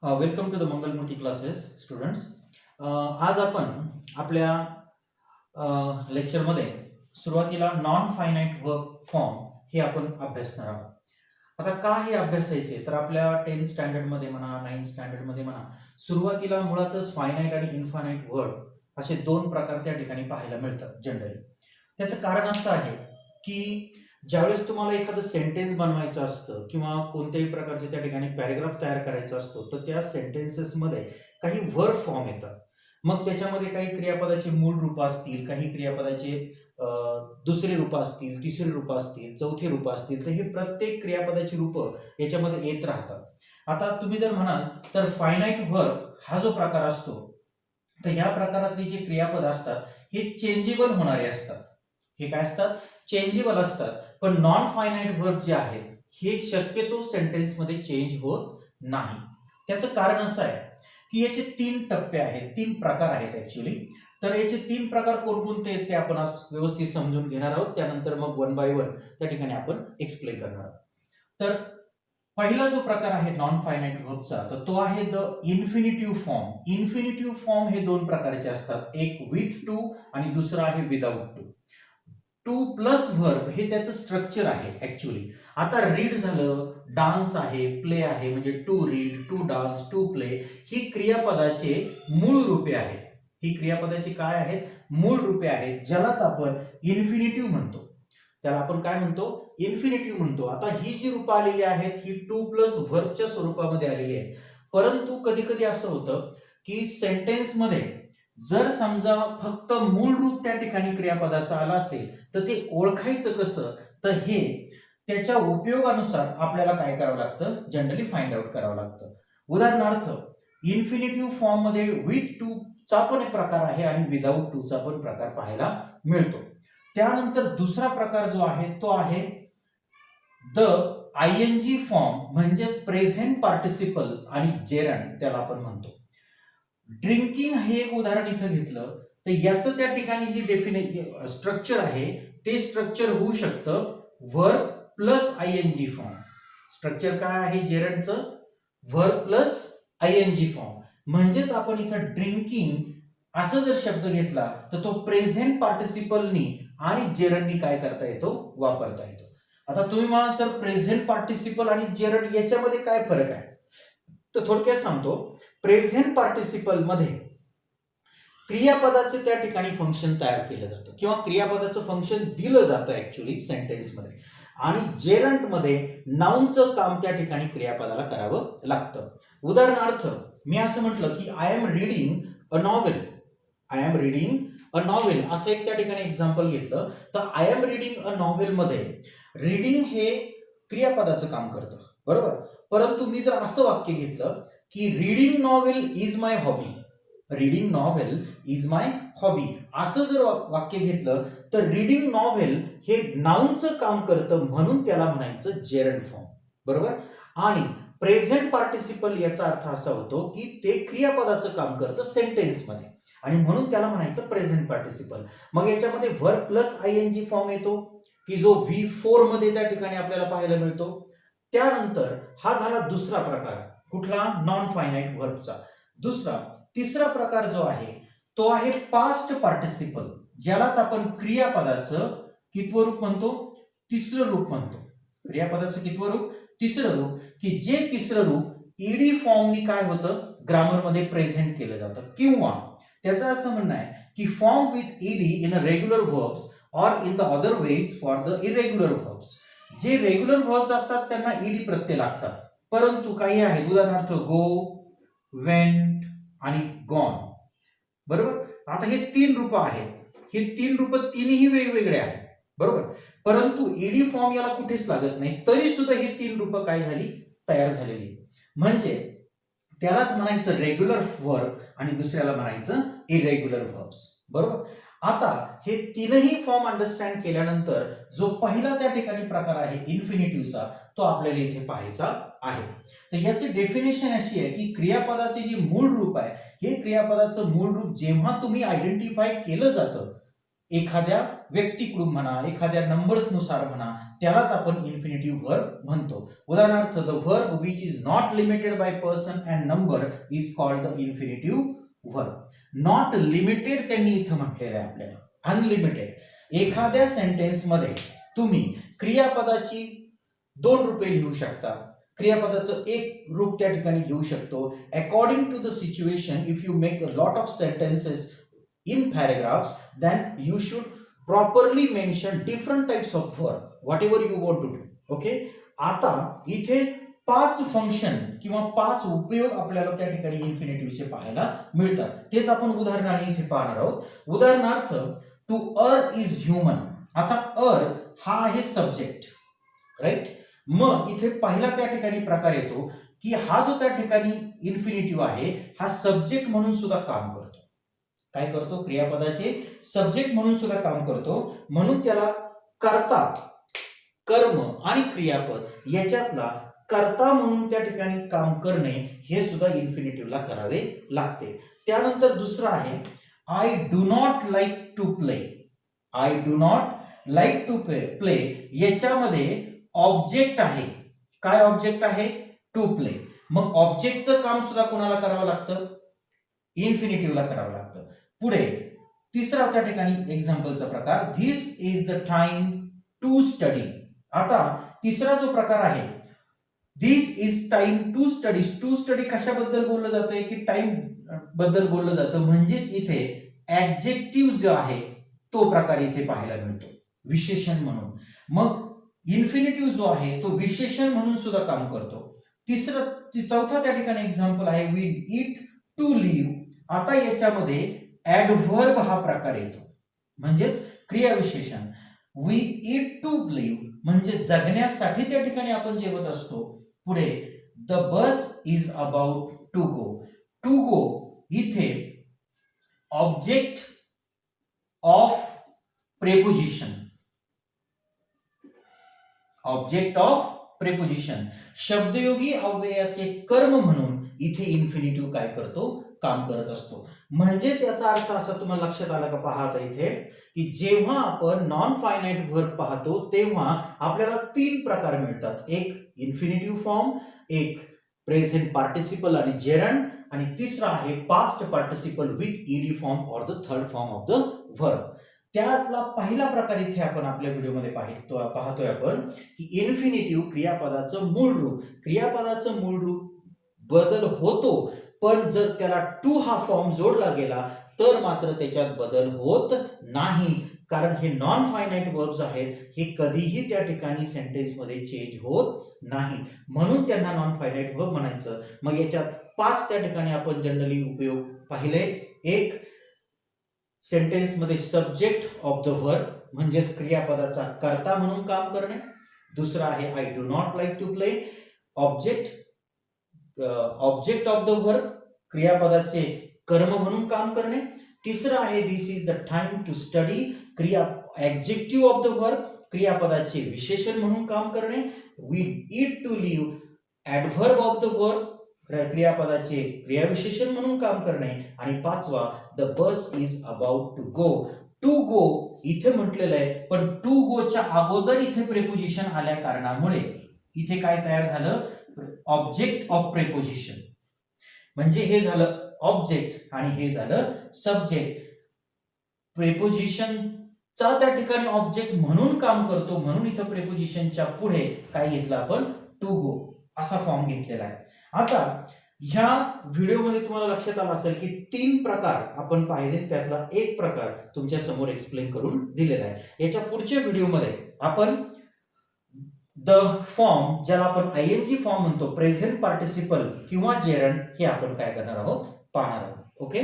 Welcome to the Mangalmurti classes students. आज आपण आपल्या लेक्चरमध्ये सुरुवातीला नॉन फायनाईट वर्ब फॉर्म हे आपण अभ्यासणार आहोत. आता का हे अभ्यासायचे तर आपल्या 10th स्टँडर्डमध्ये म्हणा 9th स्टँडर्डमध्ये म्हणा सुरुवातीला मुळातच फायनाईट आणि इनफायनाईट वर्ड असे दोन प्रकार त्या ठिकाणी पाहायला मिळतात जनरली. त्याचं कारण असं आहे की ज्यावेळेस तुम्हाला एखादं सेंटेन्स बनवायचं असतं किंवा कोणत्याही प्रकारचे त्या ठिकाणी पॅराग्राफ तयार करायचा असतो तर त्या सेंटेन्सेसमध्ये काही वर्ब फॉर्म येतात. मग त्याच्यामध्ये काही क्रियापदाचे मूळ रूप असतील, काही क्रियापदाचे दुसरे रूप असतील, तिसरे रूप असतील, चौथे रूप असतील, तर हे प्रत्येक क्रियापदाची रूपं याच्यामध्ये येत राहतात. आता तुम्ही जर म्हणाल तर फायनाईट वर्ब हा जो प्रकार असतो तर ह्या प्रकारातले जे क्रियापद असतात हे चेंजेबल होणारे असतात. हे काय असतात? चेंजेबल असतात. पण नॉन फायनाईट वर्ब जे आहेत हे शक्यतो सेंटेन्समध्ये चेंज होत नाही. त्याचं कारण असं आहे की याचे 3 टप्पे आहेत, 3 प्रकार आहेत ऍक्च्युली. तर याचे 3 प्रकार कोणकोणते आहेत ते आपण आज व्यवस्थित समजून घेणार आहोत. त्यानंतर मग 1 बाय 1 त्या ठिकाणी आपण एक्सप्लेन करणार आहोत. तर पहिला जो प्रकार आहे नॉन फायनाईट वर्बचा तर तो आहे the infinitive form. Infinitive form हे दोन प्रकारचे असतात, एक विथ टू आणि दुसरा आहे without to. To plus verb हे त्याचं स्ट्रक्चर आहे ऍक्च्युली. आता रीड झालं, डान्स आहे, प्ले आहे, म्हणजे to read, to dance, to play ही क्रियापदाचे मूळ रूपे आहेत. ही क्रियापदाची काय आहेत? मूळ रूपे आहेत, ज्यालाच आपण इन्फिनिटिव्ह म्हणतो. त्याला आपण काय म्हणतो? इन्फिनिटिव्ह म्हणतो. आता ही जी रूपं आलेली आहेत ही टू प्लस व्हर्बच्या स्वरूपामध्ये आलेली आहेत. परंतु कधी कधी असं होतं की सेंटेन्समध्ये जर समजा फक्त मूळ रूप त्या ठिकाणी क्रियापदाचं आलं असेल तर ते ओळखायचं कसं, तर हे त्याच्या उपयोगानुसार आपल्याला काय करावं लागतं? जनरली फाइंड आउट करावं लागतं. उदाहरणार्थ इन्फिनिटिव्ह फॉर्म मध्ये विथ टू चा पण एक प्रकार आहे आणि विदाउट टू चा पण प्रकार पाहायला मिळतो. त्यानंतर दुसरा प्रकार जो आहे तो आहे द आयएनजी फॉर्म, म्हणजेच प्रेझेंट पार्टिसिपल आणि जेरंड त्याला आपण म्हणतो. ड्रिंकिंग हे एक उदाहरण इथं घेतलं तर याचं त्या ठिकाणी जी स्ट्रक्चर आहे ते स्ट्रक्चर होऊ शकतं verb plus I N G form. Structure काय आहे जेरंडचं? Verb plus I N G form. म्हणजेच आपण इथं ड्रिंकिंग असं जर शब्द घेतला तर तो प्रेझेंट पार्टिसिपलनी आणि जेरंडनी काय करता येतो? वापरता येतो. आता तुम्ही म्हणा सर प्रेझेंट पार्टिसिपल आणि जेरंड याच्यामध्ये काय फरक आहे? तर थोडक्यात सांगतो. प्रेझेंट पार्टिसिपल मध्ये क्रियापदाचे त्या ठिकाणी फंक्शन तयार केलं जातं किंवा क्रियापदाचं फंक्शन दिलं जातं ऍक्च्युली सेंटेन्समध्ये, आणि जेरंड मध्ये नाउनचं काम त्या ठिकाणी क्रियापदाला करावं लागतं. उदाहरणार्थ मी असं म्हटलं की I am reading a novel. I am reading a novel असं एक त्या ठिकाणी एक्झाम्पल घेतलं तर I am reading a novel मध्ये रीडिंग हे क्रियापदाचं काम करतं, बरोबर. परंतु मी जर असं वाक्य घेतलं की reading novel is my hobby, reading novel is my hobby असं जर वाक्य घेतलं तर रीडिंग नॉव्हेल हे नाउनचं काम करतं म्हणून त्याला म्हणायचं जेरंड फॉर्म, बरोबर. आणि प्रेझेंट पार्टिसिपल याचा अर्थ असा होतो की ते क्रियापदाचं काम करतं सेंटेन्समध्ये आणि म्हणून त्याला म्हणायचं प्रेझेंट पार्टिसिपल. मग याच्यामध्ये वर्ब प्लस आयएनजी फॉर्म येतो की जो V4 मध्ये त्या ठिकाणी आपल्याला पाहायला मिळतो. त्यानंतर हा झाला दुसरा प्रकार, कुठला? नॉन फायनाईट वर्बचा. तिसरा प्रकार जो आहे तो आहे पास्ट पार्टिसिपल, ज्यालाच आपण क्रियापदाचं कितवं रूप म्हणतो? तिसरं रूप म्हणतो. क्रियापदाचं कितवं रूप? तिसरं रूप, की जे तिसरं रूप ईडी फॉर्मनी काय होतं? ग्रामरमध्ये प्रेझेंट केलं जातं. किंवा त्याचं असं म्हणणं आहे की form with E D in a regular verbs और in the other ways for the irregular verbs. जे रेग्युलर वर्ब्स असतात त्यांना ईडी प्रत्यय लागतात, परंतु काही आहेत उदाहरणार्थ गो, वेंट आणि गॉन, बरोबर. आता हे 3 रूप आहेत. हे 3 रूप तीनही वेगवेगळे आहेत, बरोबर. परंतु ईडी फॉर्म याला कुठेच लागत नाही, तरी सुद्धा ही 3 रूप काय झाली? तयार झालेली. म्हणजे त्यालाच म्हणायचं रेग्युलर वर्ब आणि दुसऱ्याला म्हणायचं इरेग्युलर वर्ब्स, बरोबर. आता हे तीनही फॉर्म अंडरस्टँड केल्यानंतर जो पहिला त्या ठिकाणी प्रकार आहे इन्फिनिटिव्हचा तो आपल्याला इथे पाहायचा आहे. तर याची डेफिनेशन अशी आहे की क्रियापदाचे जे मूळ रूप आहे हे क्रियापदाचं मूळ रूप जेव्हा तुम्ही आयडेंटिफाय केलं जातं एखाद्या व्यक्तीकडून म्हणा, एखाद्या नंबर्स नुसार म्हणा, त्यालाच आपण इन्फिनिटिव्ह व्हर्ब म्हणतो. उदाहरणार्थ the verb which is not limited by person and number is called the infinitive verb. Not limited त्यांनी इथं म्हटलेलं आहे आपल्याला, अनलिमिटेड. एखाद्या सेंटेन्स मध्ये तुम्ही क्रियापदाची 2 रूपे लिहू शकता, क्रियापदाचं एक रूप त्या ठिकाणी घेऊ शकतो. According to the situation, if you make a lot of sentences in paragraphs, then you should properly mention different types of verb, whatever you want to do. Okay, आता इथे 5 फंक्शन किंवा 5 उपयोग आपल्याला त्या ठिकाणी इन्फिनिटिव्हचे पाहायला मिळतात. तेच आपण उदाहरणाने इथे पाहणार आहोत. उदाहरणार्थ टू अर् इज ह्युमन. आता अर् हा आहे सब्जेक्ट, राईट. मग इथे पहिला त्या ठिकाणी प्रकार येतो की हा जो त्या ठिकाणी इन्फिनिटिव्ह आहे हा सब्जेक्ट म्हणून सुद्धा काम करतो. काय करतो? क्रियापदाचे सब्जेक्ट म्हणून सुद्धा काम करतो. म्हणून त्याला कर्ता, कर्म आणि क्रियापद याच्यातला कर्ता म्हणून त्या ठिकाणी काम करणे हे सुद्धा इन्फिनिटिव्हला करावे लागते. त्यानंतर दुसरं आहे I do not like to play. I do not like to play याच्यामध्ये ऑब्जेक्ट आहे. काय ऑब्जेक्ट आहे? To play. मग ऑब्जेक्टचं काम सुद्धा कोणाला करावं लागतं? इन्फिनिटिव्हला करावं लागतं. पुढे तिसरा त्या ठिकाणी एक्झाम्पलचा प्रकार this is the time to study. आता तिसरा जो प्रकार आहे this is time to study. To study कशाबद्दल बोललं जातंय? की टाइम बद्दल बोललं जातं. म्हणजेच इथे ऍडजेक्टिव्ह जो आहे तो प्रकार इथे पाहायला मिळतो, विशेषण म्हणून. मग इन्फिनिटिव्ह जो आहे तो विशेषण म्हणून सुद्धा काम करतो. चौथा त्या ठिकाणी एक्झाम्पल आहे वी ईट टू लिव्ह. आता याच्यामध्ये ऍडव्हर्ब हा प्रकार येतो, म्हणजेच क्रियाविशेषण. वी ईट टू लिव्ह म्हणजे जगण्यासाठी त्या ठिकाणी आपण जेवत असतो. पुढे the bus is about to go. To go इथे object of preposition, object of preposition शब्दयोगी अव्ययाचे कर्म म्हणून इथे इन्फिनिटिव्ह काय करतो? काम करत असतो. म्हणजेच याचा अर्थ असा तुम्हाला लक्षात आला का? पाहता इथे की जेव्हा आपण नॉन फायनाइट व्हर्ब पाहतो तेव्हा आपल्याला 3 प्रकार मिळतात. एक इन्फिनिटिव्ह फॉर्म, एक प्रेझेंट पार्टिसिपल आणि जेरंड, आणि तिसरा आहे past participle with E D form और the third form of the verb. त्यातला पहिला प्रकार इथे आपण आपल्या व्हिडिओमध्ये पाहतोय आपण की इन्फिनिटिव्ह क्रियापदाचं मूळ रूप. क्रियापदाचं मूळ रूप बदल होतो, पण जर त्याला टू हा फॉर्म जोडला गेला तर मात्र त्याच्यात बदल होत नाही. कारण हे नॉन फायनाइट वर्ब्स आहेत, हे कधीही त्या ठिकाणी सेंटेन्स मध्ये चेंज होत नाही, म्हणून त्यांना नॉन फायनाइट वर्ब म्हणायचं. मग याच्यात 5 त्या ठिकाणी आपण जनरली उपयोग पाहिले. एक, सेंटेन्स मध्ये सब्जेक्ट ऑफ द वर्ब म्हणजेच क्रियापदाचा कर्ता म्हणून काम करणे. दुसरा आहे I do not like to play, object of the verb क्रियापदाचे कर्म म्हणून काम करणे. तिसरं आहे this is the time to study, adjective of the verb क्रियापदाचे विशेषण म्हणून काम करणे. We eat to live adverb of the verb क्रियापदाचे क्रियाविशेषण म्हणून काम करणे. आणि पाचवा the bus is about to go. To go इथे म्हटलेलं आहे, पण टू गोच्या अगोदर इथे प्रेपोजिशन आल्या कारणामुळे इथे काय तयार झालं? Object of preposition. म्हणजे हे झालं ऑब्जेक्ट आणि हे झालं सब्जेक्ट. प्रेपोजिशनचा त्या ठिकाणी ऑब्जेक्ट म्हणून काम करतो, म्हणून इथं प्रेपोजिशनच्या पुढे काय घेतलं आपण? टू गो असा फॉर्म घेतलेला आहे. आता ह्या व्हिडिओमध्ये तुम्हाला लक्षात आलं असेल की 3 प्रकार आपण पाहिले, त्यातला एक प्रकार तुमच्या समोर एक्सप्लेन करून दिलेला आहे. याच्या पुढच्या व्हिडिओमध्ये आपण द फॉर्म, ज्याला आपण आयएनजी फॉर्म म्हणतो, प्रेझेंट पार्टिसिपल किंवा जेरंड, हे आपण काय करणार आहोत? पाहणार आहोत. ओके.